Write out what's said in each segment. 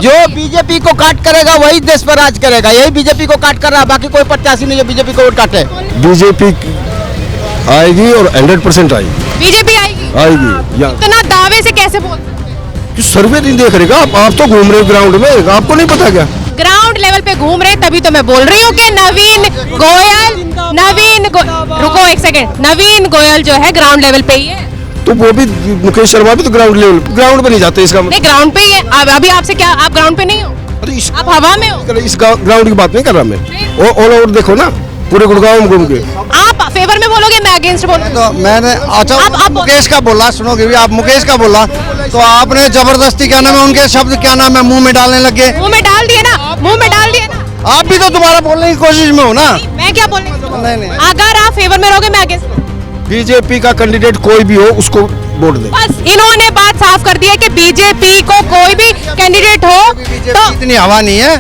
जो बीजेपी को काट करेगा वही देश पर राज करेगा। यही बीजेपी को काट कर रहा है, बाकी कोई प्रत्याशी नहीं जो बीजेपी को वोट काटे। बीजेपी आएगी और 100% आएगी। बीजेपी आएगी इतना दावे से कैसे बोल सकते हैं? सर्वे नहीं देख रहे आप तो घूम रहे हो ग्राउंड में, आपको नहीं पता क्या? ग्राउंड लेवल पे घूम रहे, तभी तो मैं बोल रही हूँ कि रुको एक सेकंड, नवीन गोयल जो है ग्राउंड लेवल पे ही है। तो वो भी मुकेश शर्मा भी तो ग्राउंड पे नहीं जाते इसका नहीं, ग्राउंड पे ही है। अभी आपसे क्या, आप ग्राउंड पे नहीं हो? आप हवा में हो? इस ग्राउंड की बात नहीं कर रहा मैं। ऑल ओवर देखो ना, पूरे गुड़गांव में घूम के। आप फेवर में बोलोगे, मैं अगेंस्ट बोलूंगा? तो मैंने अच्छा आप मुकेश का बोला, सुनोगे भी आप मुकेश का बोला तो आपने जबरदस्ती क्या नाम है उनके शब्द क्या नाम है मुंह में डालने लगे। मुंह में डाल दिए ना, मुंह में डाल दिए ना। आप भी तो दोबारा बोलने की कोशिश में हो ना। मैं क्या बोलने की? नहीं। अगर आप फेवर में रहोगे, मैं अगेंस्ट। बीजेपी का कैंडिडेट कोई भी हो उसको वोट दे। बस इन्होंने बात साफ कर दी है कि बीजेपी को कोई भी कैंडिडेट हो तो इतनी हवा नहीं है।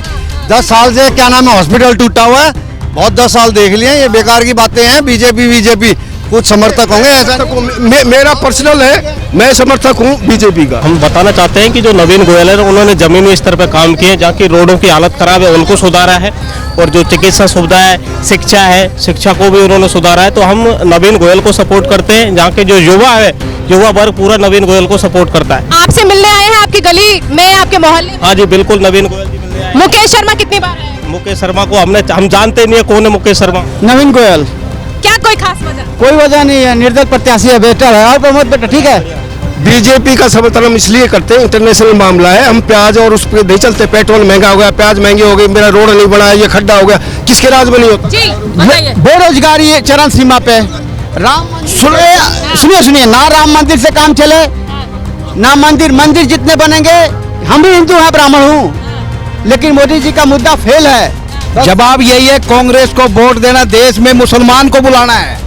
10 साल से क्या नाम है हॉस्पिटल टूटा हुआ है, बहुत 10 साल देख लिए, ये बेकार की बातें हैं। बीजेपी कुछ समर्थक होंगे ऐसा। मेरा पर्सनल है, मैं समर्थक हूँ बीजेपी का। हम बताना चाहते हैं कि जो नवीन गोयल है उन्होंने जमीनी स्तर पर काम किए, जहाँ की रोडों की हालत खराब है उनको सुधारा है, और जो चिकित्सा सुविधा है, शिक्षा को भी उन्होंने सुधारा है। तो हम नवीन गोयल को सपोर्ट करते हैं। जहाँ के जो युवा वर्ग पूरा नवीन गोयल को सपोर्ट करता है। आपसे मिलने आए हैं आपकी गली में, आपके मोहल्ले में? हाँ जी बिल्कुल, नवीन गोयल जी मिलने आए। मुकेश शर्मा कितनी बार आए? मुकेश शर्मा को हम जानते नहीं है कौन है मुकेश शर्मा। नवीन गोयल क्या कोई खास वजह? कोई वजह नहीं है, निर्दल प्रत्याशी है, बेटर है। और प्रमोद बेटा ठीक है। बीजेपी का समर्थन हम इसलिए करते हैं, इंटरनेशनल मामला है। हम प्याज और उस पर नहीं चलते। पेट्रोल महंगा हो गया, प्याज महंगी हो गई, मेरा रोड नहीं बना, ये खड्डा हो गया, किसके राज में नहीं होता? जी बताइए। बेरोजगारी चरम सीमा पे। सुनिए ना, राम मंदिर से काम चले ना मंदिर जितने बनेंगे। हम भी हिंदू हैं, ब्राह्मण हूँ, लेकिन मोदी जी का मुद्दा फेल है। जवाब यही है, कांग्रेस को वोट देना, देश में मुसलमान को बुलाना है।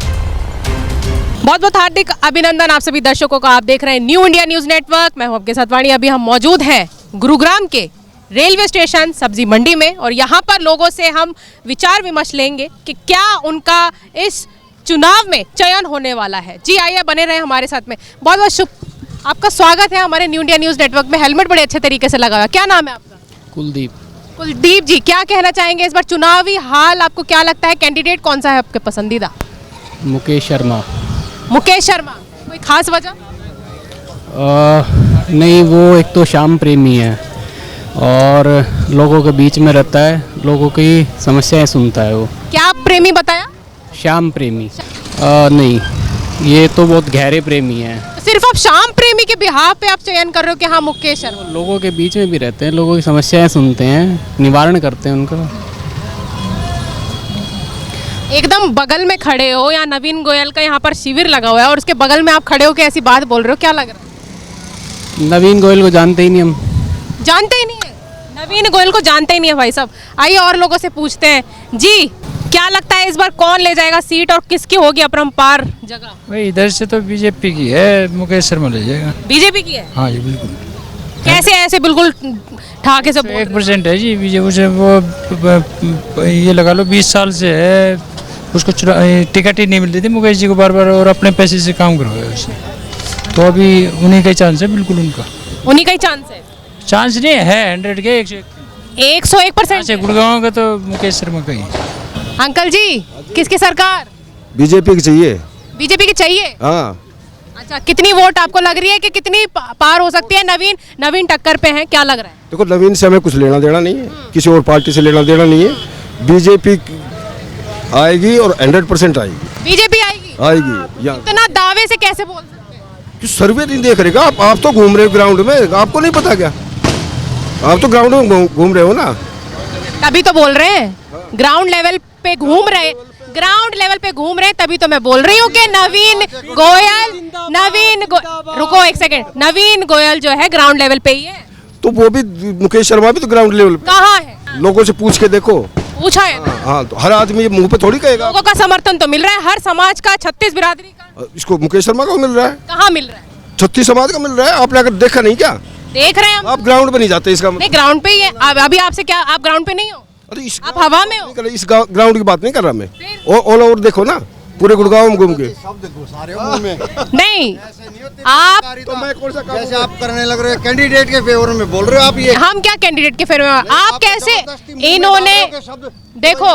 बहुत बहुत हार्दिक अभिनंदन आप सभी दर्शकों का। आप देख रहे हैं न्यू इंडिया न्यूज नेटवर्क। मैं हूं आपके साथ वाणी। अभी हम मौजूद हैं गुरुग्राम के रेलवे स्टेशन सब्जी मंडी में, और यहाँ पर लोगों से हम विचार विमर्श लेंगे कि क्या उनका इस चुनाव में चयन होने वाला है। जी आइए, बने रहे हमारे साथ में। बहुत बहुत आपका स्वागत है हमारे न्यू इंडिया न्यूज नेटवर्क में। हेलमेट बड़े अच्छे तरीके से लगा हुआ है। क्या नाम है आपका? कुलदीप जी, क्या कहना चाहेंगे इस बार चुनावी हाल? आपको क्या लगता है, कैंडिडेट कौन सा है आपके पसंदीदा? मुकेश शर्मा। कोई खास वजह? नहीं, वो एक तो शाम प्रेमी है और लोगों के बीच में रहता है, लोगों की समस्याएं सुनता है। वो क्या प्रेमी बताया? शाम प्रेमी। नहीं, ये तो बहुत गहरे प्रेमी है। सिर्फ आप शाम प्रेमी के बिहाफ पे आप चयन कर रहे हो कि हाँ मुकेश शर्मा? लोगों के बीच में भी रहते हैं, लोगों की समस्याएं सुनते हैं, निवारण करते हैं उनका। एकदम बगल में खड़े हो, या नवीन गोयल का यहाँ पर शिविर लगा हुआ है और उसके बगल में आप खड़े हो के ऐसी बात बोल रहे हो, क्या लग रहा है? नवीन गोयल को जानते ही नहीं हम। जानते ही नहीं है? नवीन गोयल को जानते ही नहीं है भाई साहब। आइए और लोगों से पूछते हैं। जी, क्या लगता है इस बार कौन ले जाएगा सीट और किसकी होगी अपरंपार जगह? भाई इधर से तो बीजेपी की है, मुकेश शर्मा ले जाएगा। बीजेपी की है? हाँ जी बिल्कुल। कैसे ऐसे बिल्कुल ठाके से? 1% है जी बीजेपी से। वो ये लगा लो 20 साल से है, उसको टिकट ही नहीं मिलती थी मुकेश जी को बार बार, और अपने पैसे से काम करवाया उसने। तो अभी उन्हीं का ही चांस है, बिल्कुल उनका। उन्हीं का ही चांस है? चांस नहीं है 100 के 101%। गुड़गांव का तो मुकेश शर्मा का ही। अंकल जी, किसकी सरकार? बीजेपी की चाहिए। बीजेपी की चाहिए? हाँ। अच्छा, कितनी वोट आपको लग रही है कि कितनी पार हो सकती है? नवीन टक्कर पे हैं, क्या लग रहा है? देखो, नवीन से हमें कुछ लेना देना नहीं है, किसी और पार्टी से लेना देना नहीं है। बीजेपी आएगी और 100% आएगी। बीजेपी आएगी इतना दावे से कैसे बोल सकते हैं? सर्वे नहीं देख रहे आप तो घूम रहे हो ग्राउंड में, आपको नहीं पता क्या? आप तो ग्राउंड में घूम रहे हो ना, तभी तो बोल रहे हैं। ग्राउंड लेवल पे घूम रहे, तभी तो मैं बोल रही हूँ कि रुको एक सेकंड, नवीन गोयल जो है ग्राउंड लेवल पे ही है। तो वो भी मुकेश शर्मा भी तो ग्राउंड लेवल पे। कहाँ है? लोगों से पूछ के देखो। पूछा है? हाँ, तो हर आदमी ये मुंह पे थोड़ी कहेगा। लोगों का समर्थन तो मिल रहा है, हर समाज का, 36 बिरादरी का। इसको मुकेश शर्मा को मिल रहा है। कहाँ मिल रहा है? 36 समाज का मिल रहा है। आपने अगर देखा नहीं क्या? देख रहे हैं हम। आप ग्राउंड पे नहीं जाते इसका? नहीं, ग्राउंड पे ही है। अभी आपसे क्या, आप ग्राउंड पे नहीं हो? अरे आप हवा में हो? इस ग्राउंड की बात नहीं कर रहा मैं। ऑल ओवर देखो ना, पूरे गुड़गांव में घूम के। नहीं, आप तो मैं कौन सा काम जैसे आप करने लग रहे हो कैंडिडेट के फेवर में बोल रहे हो आप ये। हम क्या कैंडिडेट के फेवर में, आप कैसे, इन्होंने देखो,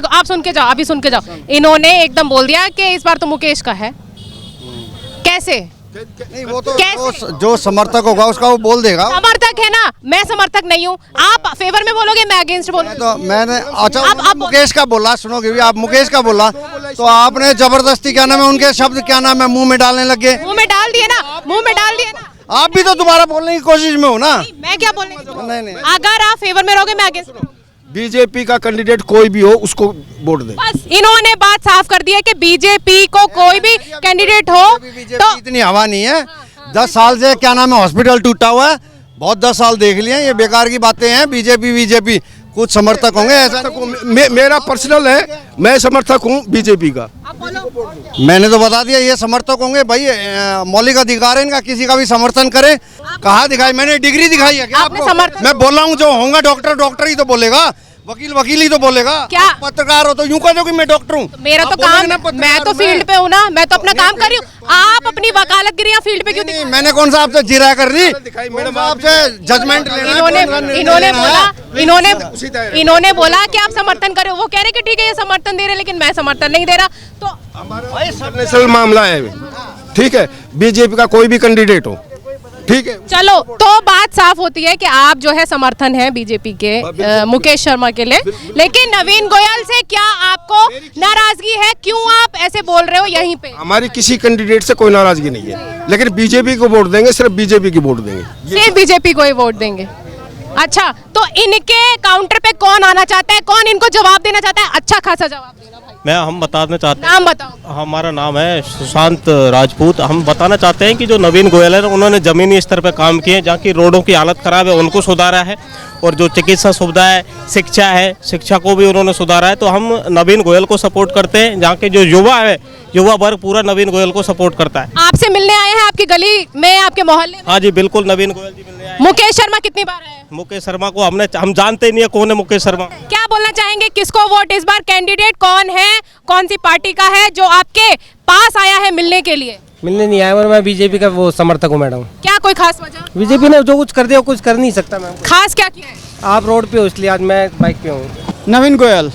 आप सुन के जाओ, अभी सुन के जाओ, इन्होंने एकदम बोल दिया कि इस बार तो मुकेश का है। कैसे? नहीं, वो तो कैसे? जो समर्थक होगा उसका वो बोल देगा। समर्थक है ना, मैं समर्थक नहीं हूँ। आप फेवर में बोलोगे, मैं अगेंस्ट बोलूंगी। तो मैंने अच्छा आप मुकेश का बोला, सुनोगे भी आप, मुकेश का बोला तो आपने जबरदस्ती क्या नाम है उनके शब्द क्या नाम है मुंह में डालने लग गए। मुंह में डाल दिए ना, मुंह में डाल दिए ना। आप भी तो दोबारा बोलने की कोशिश में हो ना। मैं क्या बोलने की? नहीं। अगर आप फेवर में रहोगे, मैं अगेंस्ट। बीजेपी का कैंडिडेट कोई भी हो उसको वोट दे। बस इन्होंने बात साफ कर दी है कि बीजेपी को कोई भी कैंडिडेट हो तो इतनी हवा नहीं है। 10 साल से क्या नाम है हॉस्पिटल टूटा हुआ है, बहुत 10 साल देख लिए, ये बेकार की बातें हैं। बीजेपी कुछ समर्थक होंगे ऐसा। मेरा पर्सनल है, मैं समर्थक हूँ बीजेपी का। मैंने तो बता दिया ये समर्थक होंगे भाई, मौलिक अधिकार है इनका, किसी का भी समर्थन करे। कहाँ दिखाई? मैंने डिग्री दिखाई है क्या आपने आपको? समर्थन- मैं बोल रहा हूँ, जो होगा डॉक्टर ही तो बोलेगा, वकील ही तो बोलेगा। क्या? आप पत्रकार हो तो यूं कह दो कि मैं डॉक्टर हूँ। मेरा तो आप बोलेंगे काम, ना पत्रकार मैं तो हूं फील्ड पे हूँ ना, मैं तो अपना काम कर रही हूँ। आप अपनी वकालतगिरी या फील्ड पे क्यों नहीं, दिखा? मैंने कौन सा आपसे जिरा कर रही? मैडम, मैडम आपसे जजमेंट लेना है, इन्होंने कौन सा निर्णय इन्होंने लेना बोला, है? इन्होंने बोला कि आप समर्थन करो। वो कह रहे कि ठीक है ये समर्थन दे रहे, लेकिन मैं समर्थन नहीं दे रहा। तो इंटरनेशनल मामला है, ठीक है। बीजेपी का कोई भी कैंडिडेट हो, ठीक है। चलो, तो बात साफ होती है कि आप जो है समर्थन है बीजेपी के मुकेश शर्मा के लिए, लेकिन नवीन गोयल से क्या आपको नाराजगी है? क्यों आप ऐसे बोल रहे हो यहीं पे? हमारी किसी कैंडिडेट से कोई नाराजगी नहीं है, लेकिन बीजेपी को वोट देंगे, सिर्फ बीजेपी की वोट देंगे। सिर्फ बीजेपी को ही वोट देंगे। अच्छा, तो इनके काउंटर पे कौन आना चाहता है? कौन इनको जवाब देना चाहता है? अच्छा खासा जवाब देना भाई। हम बताना चाहते हैं, नाम बताओ। हमारा नाम है सुशांत राजपूत। हम बताना चाहते हैं कि जो नवीन गोयल है उन्होंने ज़मीनी स्तर पर काम किए, जहाँ की रोडों की हालत ख़राब है उनको सुधारा है, और जो चिकित्सा सुविधा है, शिक्षा को भी उन्होंने सुधारा है। तो हम नवीन गोयल को सपोर्ट करते हैं। जहाँ के जो युवा वर्ग पूरा नवीन गोयल को सपोर्ट करता है। आपसे मिलने आए हैं आपकी गली में, आपके मोहल्ले में? हाँ जी, बिल्कुल नवीन गोयल जी मिलने आए हैं। मुकेश शर्मा कितनी बार आए? मुकेश शर्मा को हम जानते नहीं है कौन है मुकेश शर्मा। क्या बोलना चाहेंगे, किसको वोट इस बार? कैंडिडेट कौन है, कौन सी पार्टी का है जो आपके पास आया है मिलने के लिए? मिलने नहीं आया, और मैं बीजेपी का वो समर्थक हूँ मैडम। क्या कोई खास वजह? बीजेपी ने जो कुछ कर दिया वो कुछ कर नहीं सकता मैम। खास क्या किया है? आप रोड पे हो इसलिए आज मैं बाइक पे हूँ। नवीन गोयल,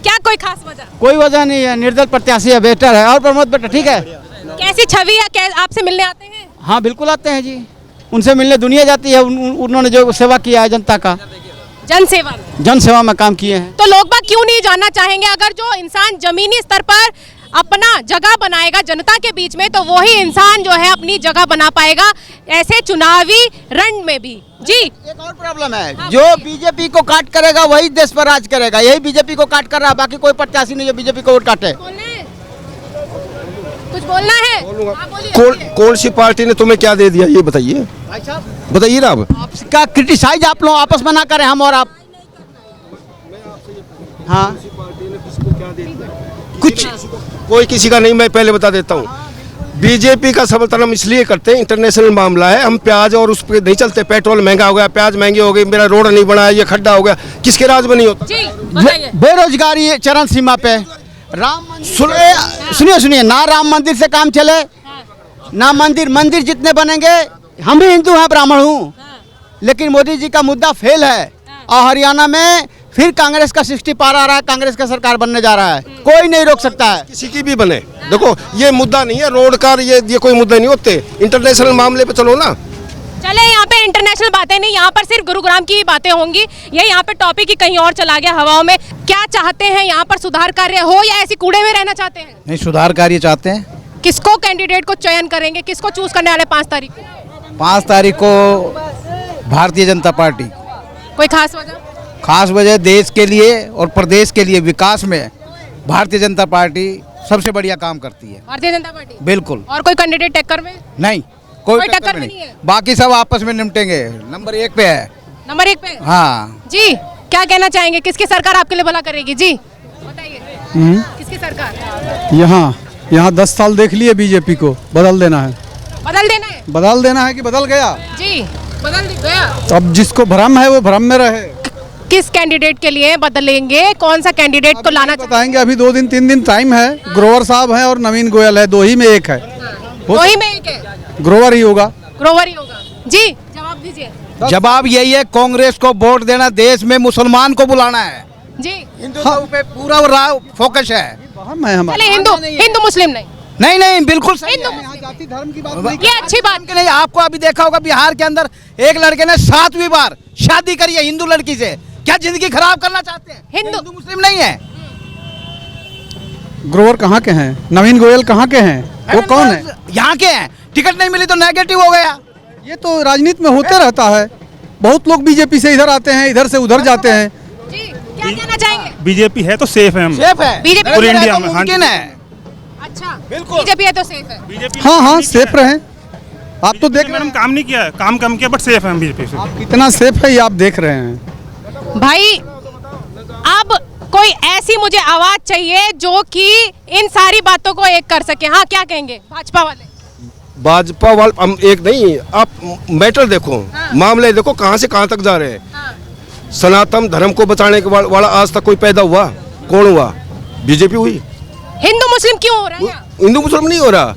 क्या कोई खास वजह? कोई वजह नहीं है, निर्दल प्रत्याशी है, बेटर है। और प्रमोद बेटा ठीक है। कैसी छवि है? आपसे मिलने आते हैं? हाँ बिल्कुल आते हैं जी, उनसे मिलने दुनिया जाती है। उन्होंने जो सेवा किया है जनता का, जन सेवा में, जन सेवा में काम किए हैं। तो लोग बाग क्यों नहीं जानना चाहेंगे? अगर जो इंसान जमीनी स्तर पर अपना जगह बनाएगा जनता के बीच में, तो वही इंसान जो है अपनी जगह बना पाएगा ऐसे चुनावी रण में भी। जी, एक और प्रॉब्लम है, जो बीजेपी को काट करेगा वही देश पर राज करेगा। यही बीजेपी को काट कर रहा है, बाकी कोई प्रत्याशी नहीं जो बीजेपी को वोट काटे। कुछ बोलना है? हाँ, बोलिए। कौन सी पार्टी ने तुम्हें क्या दे दिया ये बताइए, बताइए ना। अब आपका क्रिटिसाइज आप लोग आपस में ना करें, हम और आप। हाँ, कुछ कोई किसी का नहीं, मैं पहले बता देता हूँ। बीजेपी का समर्थन हम इसलिए करते हैं, इंटरनेशनल मामला है। हम प्याज और उस पर नहीं चलते, पेट्रोल महंगा हो गया, प्याज महंगी हो गई, मेरा रोड नहीं बना, ये खड्डा हो गया, किसके राज में नहीं होता? जी, बताइए। बेरोजगारी चरम सीमा पे। सुनिए, ना राम मंदिर से काम चले, ना मंदिर जितने बनेंगे। हम भी हिंदू हैं, ब्राह्मण हूँ, लेकिन मोदी जी का मुद्दा फेल है। और हरियाणा में फिर कांग्रेस का 60 पार आ रहा है, कांग्रेस का सरकार बनने जा रहा है, कोई नहीं रोक सकता है। किसी की भी बने, देखो ये मुद्दा नहीं है रोड का, ये कोई मुद्दा नहीं होते। इंटरनेशनल मामले पे चलो ना। चले, यहाँ पे इंटरनेशनल बातें नहीं, यहाँ पर सिर्फ गुरुग्राम की बातें होंगी। ये यहाँ पे टॉपिक ही कहीं और चला गया हवाओं में। क्या चाहते हैं, यहाँ पर सुधार कार्य हो या ऐसी कूड़े में रहना चाहते हैं? नहीं, सुधार कार्य चाहते हैं। किसको कैंडिडेट को चयन करेंगे, किसको चूज करने वाले 5 तारीख को? 5 तारीख को भारतीय जनता पार्टी। कोई खास वजह? खास वजह, देश के लिए और प्रदेश के लिए विकास में भारतीय जनता पार्टी सबसे बढ़िया काम करती है। भारतीय जनता पार्टी, बिल्कुल। और कोई कैंडिडेट टक्कर में? नहीं, कोई टक्कर में नहीं है। बाकी सब आपस में निपटेंगे, नंबर 1 पे है। नंबर 1 पे? हाँ जी, क्या कहना चाहेंगे, किसकी सरकार आपके लिए भला करेगी? जी बताइए, किसकी सरकार? यहाँ 10 साल देख लिए, बीजेपी को बदल देना है। बदल देना है? बदल देना है कि बदल गया? जी, बदल गया। अब जिसको भ्रम है वो भ्रम में रहे। किस कैंडिडेट के लिए बदलेंगे, कौन सा कैंडिडेट को लाना चाहते बताएंगे, अभी 2 दिन 3 दिन टाइम है। ग्रोवर साहब हैं और नवीन गोयल है, 2 ही में एक है। हैं? वही में एक है, ग्रोवर ही होगा। ग्रोवर ही होगा। जी जवाब दीजिए। जवाब यही है, कांग्रेस को वोट देना, देश में मुसलमान को बुलाना है। जी हिंदुत्व पे पूरा फोकस है। हम है हमारे। चले हिंदू मुस्लिम नहीं, नहीं बिल्कुल सही हिंदू है। मुस्लिम जाति धर्म की बात ये अच्छी बात कि नहीं, आपको अभी देखा होगा बिहार के अंदर एक लड़के ने 7वीं बार शादी करी है हिंदू लड़की से। क्या जिंदगी खराब करना चाहते हैं? हिंदू मुस्लिम नहीं है। ग्रोवर कहाँ के हैं? नवीन गोयल कहाँ के हैं? वो कौन है? यहाँ के हैं, टिकट नहीं मिली तो नेगेटिव हो गया। ये तो राजनीति में होते रहता है। बहुत लोग बीजेपी से इधर आते हैं, इधर से उधर जाते हैं। जी क्या कहना चाहेंगे? बीजेपी है तो सेफ है हम। सेफ है बीजेपी पूरे इंडिया में, हाँ मुमकिन जी। है। अच्छा बिल्कुल। बीजेपी है तो सेफ है। बीजेपी हाँ सेफ रहे। आप तो देख मैडम काम नहीं किया है, काम कम किया, बट सेफ है हम बीजेपी से। कितना सेफ है ये आप देख रहे हैं। भाई अब कोई ऐसी मुझे आवाज चाहिए जो कि इन सारी बातों को एक कर सके। हाँ क्या कहेंगे भाजपा वाले? भाजपा वाले हम एक नहीं, आप मैटर देखो, मामले देखो कहाँ से कहाँ तक जा रहे हैं। सनातन धर्म को बचाने के वाला आज तक कोई पैदा हुआ? कौन हुआ? बीजेपी हुई। हिंदू मुस्लिम क्यों हो रहा है? हिंदू मुस्लिम नहीं हो रहा,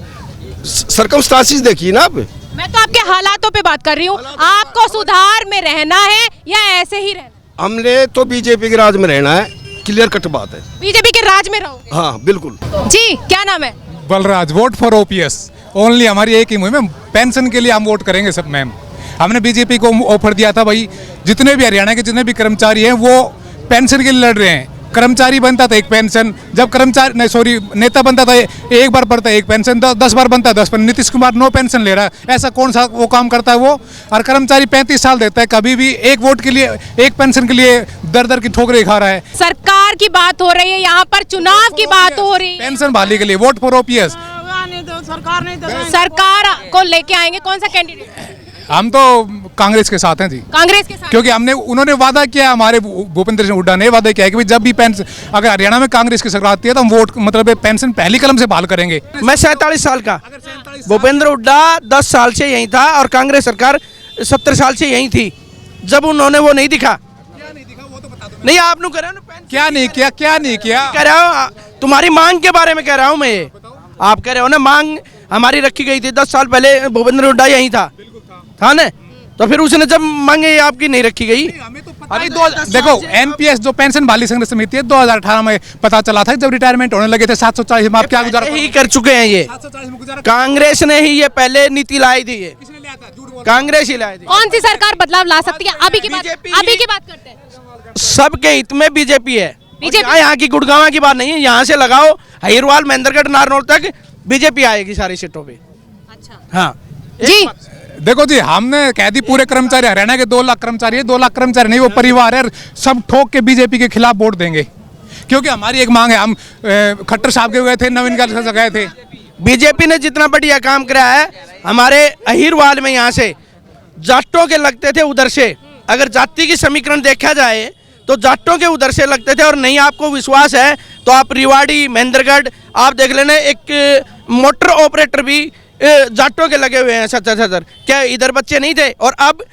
सरकमस्टांसिस देखिए ना आप। मैं तो आपके हालातों पे बात कर रही हूँ। आपको सुधार में रहना है या ऐसे ही रहना? हमने तो बीजेपी के राज में रहना है, क्लियर कट बात है। बीजेपी के राज में रहोगे? हाँ बिल्कुल। जी क्या नाम है? Balraj, vote for OPS only. हमारी एक ही मुहिम है, पेंशन के लिए हम वोट करेंगे सब। मैम हमने बीजेपी को ऑफर दिया था, भाई जितने भी हरियाणा के जितने भी कर्मचारी हैं वो पेंशन के लिए लड़ रहे हैं। कर्मचारी बनता था एक पेंशन, जब कर्मचारी नहीं सॉरी नेता बनता था एक बार पड़ता है एक पेंशन, 10 बार बनता है 10 pension. Nitish Kumar no pension ले रहा है, ऐसा कौन सा वो काम करता है वो? और कर्मचारी 35 साल देता है, कभी भी एक वोट के लिए एक पेंशन के लिए दर दर की ठोकरें खा रहा है। सरकार की बात हो रही है, यहाँ पर चुनाव की बात हो रही है। पेंशन बहाली के लिए वोट फॉर ओपीएस। सरकार को लेके आएंगे कौन सा कैंडिडेट? हम तो कांग्रेस के साथ हैं जी, कांग्रेस के साथ। क्योंकि उन्होंने वादा किया, हमारे भूपेंद्र सिंह हुड्डा ने वादा किया है कि भाई जब भी पेंशन अगर हरियाणा में कांग्रेस की सरकार आती है तो हम वोट मतलब पेंशन पहली कलम से बहाल करेंगे। मैं 47 साल का, भूपेंद्र हुड्डा 10 साल से यहीं था और कांग्रेस सरकार 70 साल से यहीं थी। जब उन्होंने वो नहीं दिखा, नहीं आपने कह रहे हो क्या नहीं किया, क्या नहीं किया कह रहा हूँ, तुम्हारी मांग के बारे में कह रहा हूँ मैं। ये आप कह रहे हो ना मांग हमारी रखी गई थी, 10 साल पहले भूपेंद्र हुड्डा यहीं था ना, तो फिर उसने जब मांगे आपकी नहीं रखी गई। अभी देखो एनपीएस जो पेंशन बहाली संघर्ष समिति है 2018 में पता चला था जब रिटायरमेंट होने लगे थे 740 में। आप क्या गुजारा ही कर चुके हैं ये, कांग्रेस ने ही ये पहले नीति लाई थी, ये कांग्रेस ही लाई थी। कौन सी सरकार बदलाव ला सकती है? अभी की बात करते हैं। सबके हित में बीजेपी है। बीजेपी यहाँ की गुड़गांव की बात नहीं है, यहाँ से लगाओ हरियाणा महेंद्रगढ़ नारनौल तक बीजेपी आएगी सारी सीटों पे। अच्छा हाँ जी देखो जी, हमने कह दी पूरे कर्मचारी हरियाणा के 2 लाख कर्मचारी है, 2 लाख कर्मचारी नहीं वो परिवार है, सब ठोक के बीजेपी के खिलाफ वोट देंगे। क्योंकि हमारी एक मांग है, हम खट्टर साहब के गए थे, नवीन का गए थे। बीजेपी ने जितना बढ़िया काम कराया है हमारे अहिरवाल में, यहाँ से जाटों के लगते थे उधर से, अगर जाति की समीकरण देखा जाए तो जाटों के उधर से लगते थे। और नहीं आपको विश्वास है तो आप रिवाड़ी महेंद्रगढ़ आप देख लेना, एक मोटर ऑपरेटर भी जाटों के लगे हुए हैं 70-70। क्या इधर बच्चे नहीं थे? और अब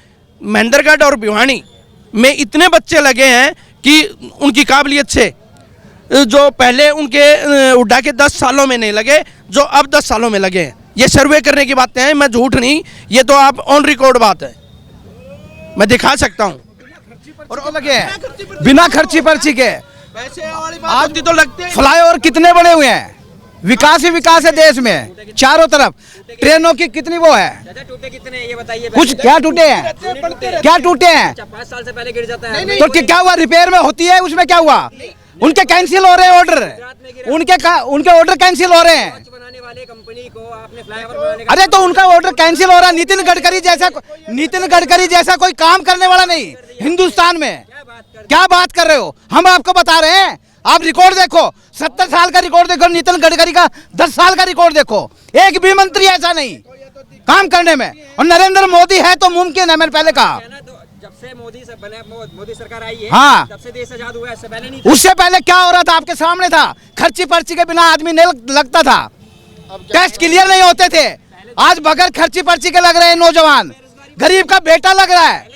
महेंद्रगढ़ और भिवानी में इतने बच्चे लगे हैं कि उनकी काबिलियत से जो पहले उनके हुड्डा के 10 सालों में नहीं लगे, जो अब 10 सालों में लगे हैं। ये सर्वे करने की बातें हैं, मैं झूठ नहीं, ये तो आप ऑन रिकॉर्ड बात है, मैं दिखा सकता हूँ। और लगे हैं बिना खर्ची पर्ची के। आज तो लगते हैं फ्लाईओवर कितने बने हुए हैं, विकास ही विकास है देश में चारों तरफ। ट्रेनों की कितनी वो है, टूटे कितने ये बताइए। कुछ क्या टूटे हैं, क्या टूटे हैं? 5 साल से पहले गिर जाता है। तो क्या हुआ, रिपेयर में होती है, उसमें क्या हुआ? उनके कैंसिल हो रहे हैं ऑर्डर, उनके ऑर्डर कैंसिल हो रहे हैं। बनाने वाले कंपनी को आपने फ्लाईओवर बनाने अरे तो उनका ऑर्डर कैंसिल हो रहा है। नितिन गडकरी जैसा कोई काम करने वाला नहीं हिंदुस्तान में। क्या बात कर रहे हो? हम आपको बता रहे हैं, आप रिकॉर्ड देखो, 70 साल का रिकॉर्ड देखो, नितिन गडकरी का 10 साल का रिकॉर्ड देखो, एक भी मंत्री ऐसा नहीं काम करने में। और नरेंद्र मोदी है तो मुमकिन है, मैंने पहले कहा। जब से मोदी सरकार आई है, हाँ, तब से देश आजाद हुआ है, इससे पहले नहीं। उससे पहले क्या हो रहा था आपके सामने था, खर्ची पर्ची के बिना आदमी नहीं लगता था, टेस्ट क्लियर नहीं होते थे। आज बगैर खर्ची पर्ची के लग रहे हैं नौजवान, गरीब का बेटा लग रहा है।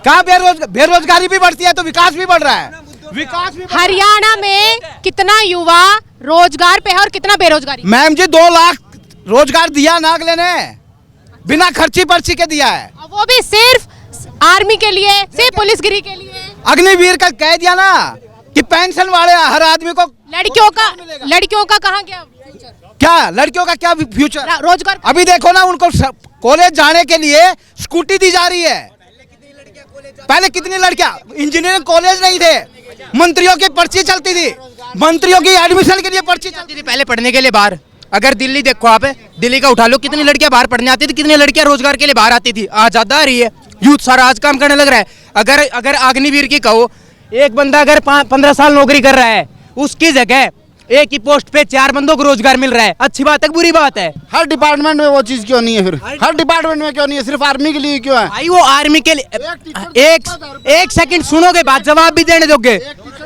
कहाँ बेरोजगारी भी बढ़ती है तो विकास भी बढ़ रहा है। विकास भी हरियाणा में कितना युवा रोजगार पे है और कितना बेरोजगारी? मैम जी 2 लाख रोजगार दिया ना अगले ने, बिना खर्ची पर्ची के दिया है। और वो भी सिर्फ आर्मी के लिए, सिर्फ पुलिसगिरी के लिए। अग्निवीर का कह दिया ना कि पेंशन वाले हर आदमी को। लड़कियों का कहाँ गया फ्यूचर? क्या लड़कियों का क्या फ्यूचर? रोजगार अभी देखो ना, उनको कॉलेज जाने के लिए स्कूटी दी जा रही है। पहले कितनी लड़कियां, इंजीनियरिंग कॉलेज नहीं थे, मंत्रियों की पर्ची चलती थी, मंत्रियों की एडमिशन के लिए पर्ची चलती थी पहले पढ़ने के लिए बाहर। अगर दिल्ली देखो आप, दिल्ली का उठा लो, कितनी लड़कियां बाहर पढ़ने आती थी, कितनी लड़कियां रोजगार के लिए बाहर आती थी। आज ज्यादा आ रही है, यूथ सारा आज काम करने लग रहा है। अगर अग्निवीर की कहो, एक बंदा अगर 15 साल नौकरी कर रहा है, उसकी जगह एक ही पोस्ट पे 4 बंदों को रोजगार मिल रहा है। अच्छी बात है, बुरी बात है? हर डिपार्टमेंट में वो चीज क्यों नहीं है? फिर हर डिपार्टमेंट में क्यों नहीं है? सिर्फ आर्मी के लिए क्यों है? भाई वो आर्मी के लिए एक सेकंड सुनोगे, बात जवाब भी देने दोगे।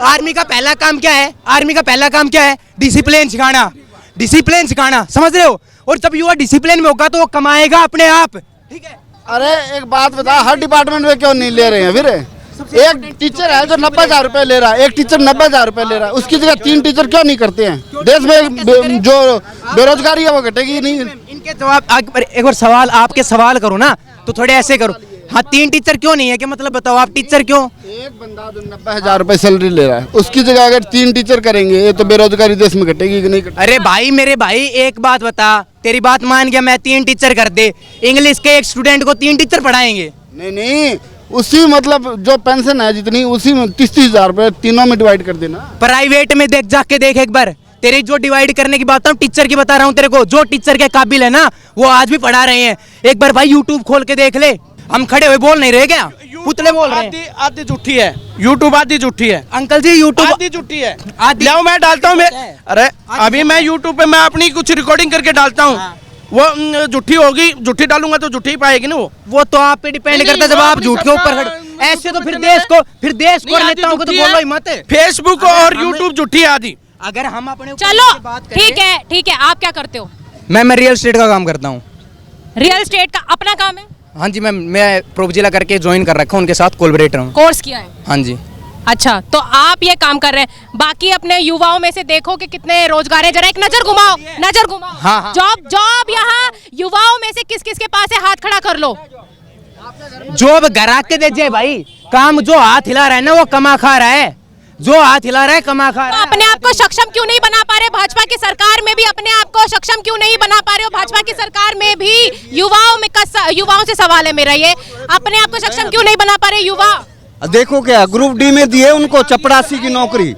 आर्मी का पहला काम क्या है? आर्मी का पहला काम क्या है? डिसिप्लिन सिखाना, डिसिप्लिन सिखाना, समझ रहे हो? और जब युवा डिसिप्लिन में होगा तो वो कमाएगा अपने आप, ठीक है? अरे एक बात बता, हर डिपार्टमेंट में क्यों नहीं ले रहे हैं? फिर एक टीचर है जो 90,000 रुपए ले रहा है, एक टीचर 90,000 रुपए ले रहा है, उसकी जगह 3 टीचर क्यों नहीं करते हैं? देश में जो बेरोजगारी है वो घटेगी नहीं। इनके जवाब एक बार सवाल, आपके सवाल करो ना तो थोड़े ऐसे करो। हाँ, 3 टीचर क्यों नहीं है? क्या मतलब बताओ आप, टीचर क्यों? एक बंदा जो 90,000 रुपए सैलरी ले रहा है, उसकी जगह अगर 3 टीचर करेंगे तो बेरोजगारी देश में घटेगी कि नहीं घटेगी? अरे भाई, मेरे भाई एक बात बता, तेरी बात मान गया मैं, 3 टीचर कर दे, इंग्लिश के एक स्टूडेंट को 3 टीचर पढ़ाएंगे? नहीं, उसी मतलब जो पेंशन है जितनी, उसी में 30-30 रुपए तीनों में डिवाइड कर देना। प्राइवेट में देख, जाके देख एक बार, तेरी जो डिवाइड करने की बात है टीचर की बता रहा हूँ तेरे को, जो टीचर के काबिल है ना वो आज भी पढ़ा रहे हैं। एक बार भाई यूट्यूब खोल के देख ले, हम खड़े हुए बोल नहीं रहे क्या? पुतले बोल रहे हैं। आधी झूठी है यूट्यूब, आधी झूठी है अंकल जी, यूट्यूब आधी झूठी है। लाओ मैं डालता हूँ, अरे अभी मैं यूट्यूब पे मैं अपनी कुछ रिकॉर्डिंग करके डालता हूँ, वो झूठी होगी, झूठी डालूंगा तो झूठी पाएगी ना वो तो आप पे डिपेंड करता है। जब आप झूठ के ऊपर खड़े, ऐसे तो फिर देश को नेताओं को तो बोलो ही मत। फेसबुक और यूट्यूब झूठी है आधी। अगर हम अपने चलो ठीक है, आप क्या करते हो? मैं रियल एस्टेट का काम करता हूँ। रियल एस्टेट का अपना काम है? हाँ जी, मैं प्रोपजिला करके ज्वाइन कर रखा हूँ, उनके साथ कोलैबोरेटर हूँ। कोर्स किया है? हाँ जी। अच्छा, तो आप ये काम कर रहे हैं, बाकी अपने युवाओं में से देखो कि कितने रोजगार है, जरा एक नजर घुमाओ, नजर घुमाओ। हाँ। जॉब यहाँ युवाओं में से किस किस के पास है? हाथ खड़ा कर लो। जॉब घर के दीजिए भाई, काम जो हाथ हिला रहा है ना वो कमा खा रहा है, जो हाथ हिला रहा है कमा खा रहा है। अपने आप को सक्षम क्यों नहीं बना पा रहे? भाजपा की सरकार में भी अपने आप को सक्षम क्यों नहीं बना पा रहे हो? भाजपा की सरकार में भी युवाओं से सवाल है मेरा, ये अपने आप को सक्षम क्यों नहीं बना पा रहे युवा? देखो क्या ग्रुप डी में दिए उनको चपरासी की नौकरी।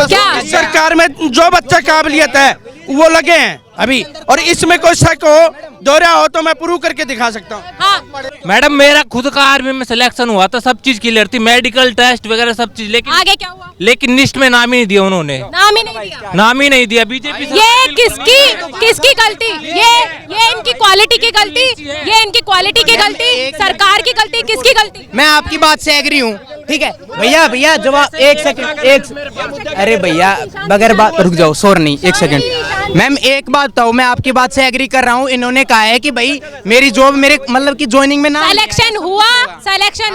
क्या सरकार में जो बच्चा काबिलियत है वो लगे हैं अभी, और इसमें कोई शक हो, दोहरा हो तो मैं प्रूव करके दिखा सकता हूँ। हाँ। मैडम मेरा खुद का आर्मी में सिलेक्शन हुआ था, सब चीज क्लियर थी, मेडिकल टेस्ट वगैरह सब चीज, लेकिन आगे क्या हुआ? लेकिन लिस्ट में नाम ही नहीं दिया उन्होंने, नाम ही नहीं दिया। नाम ही नहीं दिया। बीजेपी ये किसकी गलती? ये इनकी क्वालिटी की गलती, ये इनकी क्वालिटी की गलती, सरकार की गलती, किसकी गलती? मैं आपकी बात से एग्री हूँ, ठीक है भैया जवाब एक सेकंड, अरे भैया बगैर बात रुक जाओ, सॉरी नहीं, एक सेकंड मैम, एक बात बताओ, मैं आपकी बात से एग्री कर रहा हूँ। इन्होंने कहा है कि भाई मेरी जॉब, मेरे मतलब की ज्वाइनिंग में ना सिलेक्शन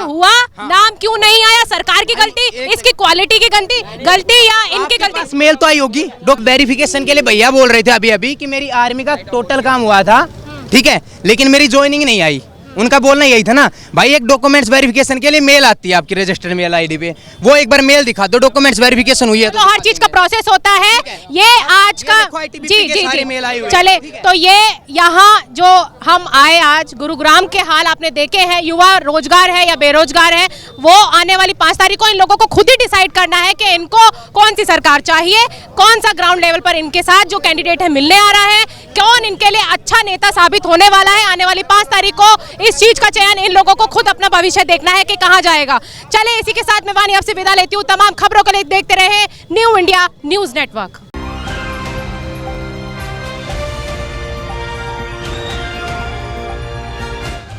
हुआ, नाम क्यों नहीं आया? सरकार की गलती, इसकी क्वालिटी की गलती या इनकी गलती? मेल तो आई होगी, वेरिफिकेशन के लिए भैया बोल रहे थे अभी कि मेरी आर्मी का टोटल काम हुआ था, ठीक है, लेकिन मेरी ज्वाइनिंग नहीं आई। उनका बोलना यही था ना भाई, एक डॉक्यूमेंट्स वेरिफिकेशन के लिए मेल आती है आपकी रजिस्टर्ड मेल आईडी पे, वो एक बार मेल दिखा दो, डॉक्यूमेंट्स वेरिफिकेशन हुई है तो हर चीज का प्रोसेस होता है। ये आज का जी मेल आई हुई चले, तो ये यहाँ जो हम आए आज, गुरुग्राम के हाल आपने देखे हैं, युवा रोजगार है या बेरोजगार है, वो आने वाली 5 तारीख को इन लोगों को खुद ही डिसाइड करना है कि इनको कौन सी सरकार चाहिए, कौन सा ग्राउंड लेवल पर इनके साथ जो कैंडिडेट है मिलने आ रहा है, कौन इनके लिए अच्छा नेता साबित होने वाला है। आने वाली 5 तारीख को इस चीज का चयन इन लोगों को खुद अपना भविष्य देखना है कि कहां जाएगा। चले, इसी के साथ मैं वानी आपसे विदा लेती हूं। तमाम खबरों को देखते रहे new India news network.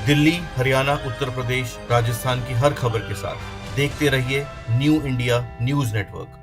Delhi, Haryana, Uttar Pradesh, Rajasthan की हर खबर के साथ देखते रहिए न्यू इंडिया न्यूज नेटवर्क।